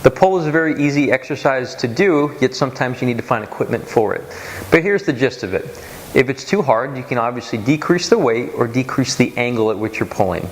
The pull is a very easy exercise to do, yet sometimes you need to find equipment for it. But here's the gist of it. If it's too hard, you can obviously decrease the weight or decrease the angle at which you're pulling.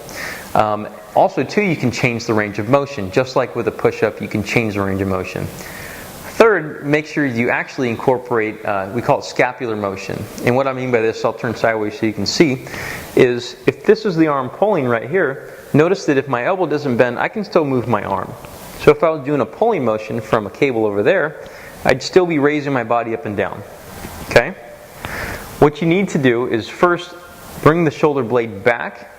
Also, too, you can change the range of motion. Just like with a push-up, you can change the range of motion. Third, make sure you actually incorporate, we call it scapular motion. And what I mean by this, I'll turn sideways so you can see, is if this is the arm pulling right here, notice that if my elbow doesn't bend, I can still move my arm. So if I was doing a pulling motion from a cable over there, I'd still be raising my body up and down. Okay? What you need to do is first bring the shoulder blade back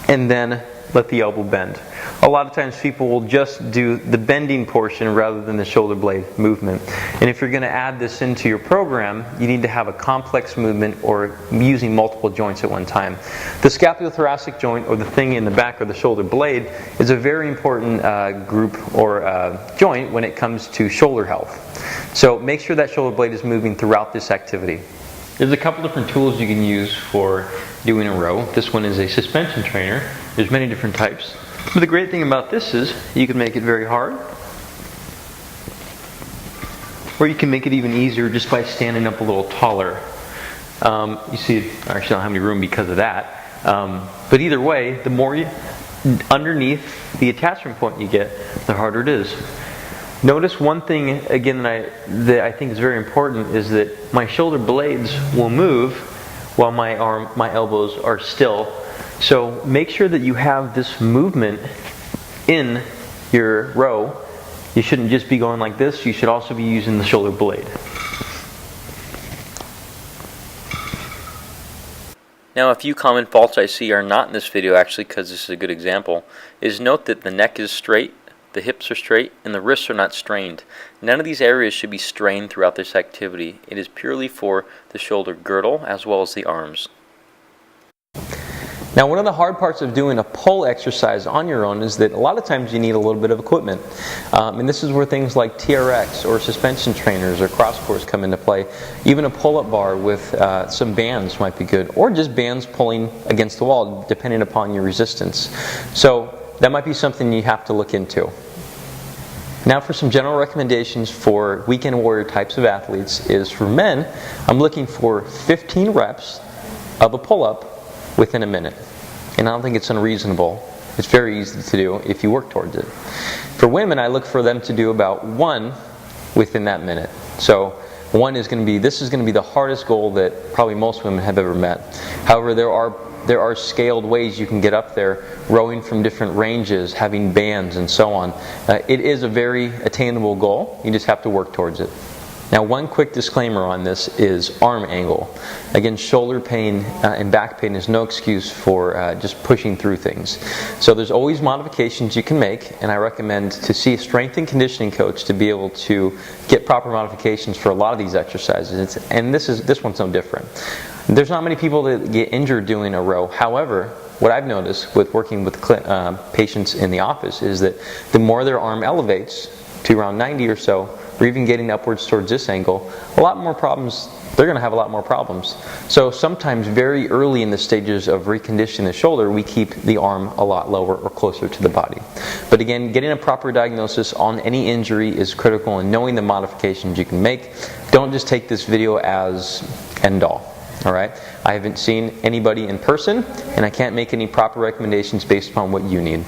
and then let the elbow bend. A lot of times people will just do the bending portion rather than the shoulder blade movement. And if you're going to add this into your program, you need to have a complex movement or using multiple joints at one time. The scapulothoracic joint, or the thing in the back of the shoulder blade, is a very important group or joint when it comes to shoulder health. So make sure that shoulder blade is moving throughout this activity. There's a couple different tools you can use for doing a row. This one is a suspension trainer. There's many different types. But the great thing about this is you can make it very hard, or you can make it even easier just by standing up a little taller. You see, I actually don't have any room because of that. But either way, the more you, underneath the attachment point you get, the harder it is. Notice one thing again that I think is very important is that my shoulder blades will move while my elbows are still. So make sure that you have this movement in your row. You shouldn't just be going like this, you should also be using the shoulder blade. Now, a few common faults I see are not in this video actually, because this is a good example, is note that the neck is straight, the hips are straight, and the wrists are not strained. None of these areas should be strained throughout this activity. It is purely for the shoulder girdle as well as the arms. Now, one of the hard parts of doing a pull exercise on your own is that a lot of times you need a little bit of equipment. And this is where things like TRX or suspension trainers or cross cores come into play. Even a pull-up bar with some bands might be good, or just bands pulling against the wall depending upon your resistance. So that might be something you have to look into. Now for some general recommendations for weekend warrior types of athletes is for men, I'm looking for 15 reps of a pull-up within a minute. And I don't think it's unreasonable. It's very easy to do if you work towards it. For women, I look for them to do about 1 within that minute. So 1 is going to be, this is going to be the hardest goal that probably most women have ever met. However, there are scaled ways you can get up there, rowing from different ranges, having bands, and so on. It is a very attainable goal. You just have to work towards it. Now, one quick disclaimer on this is arm angle. Again, shoulder pain and back pain is no excuse for just pushing through things. So there's always modifications you can make, and I recommend to see a strength and conditioning coach to be able to get proper modifications for a lot of these exercises. And this one's no different. There's not many people that get injured doing a row. However, what I've noticed with working with patients in the office is that the more their arm elevates to around 90 or so, or even getting upwards towards this angle, they're going to have a lot more problems. So sometimes very early in the stages of reconditioning the shoulder, we keep the arm a lot lower or closer to the body. But again, getting a proper diagnosis on any injury is critical, and knowing the modifications you can make. Don't just take this video as end all. Alright? I haven't seen anybody in person, and I can't make any proper recommendations based upon what you need.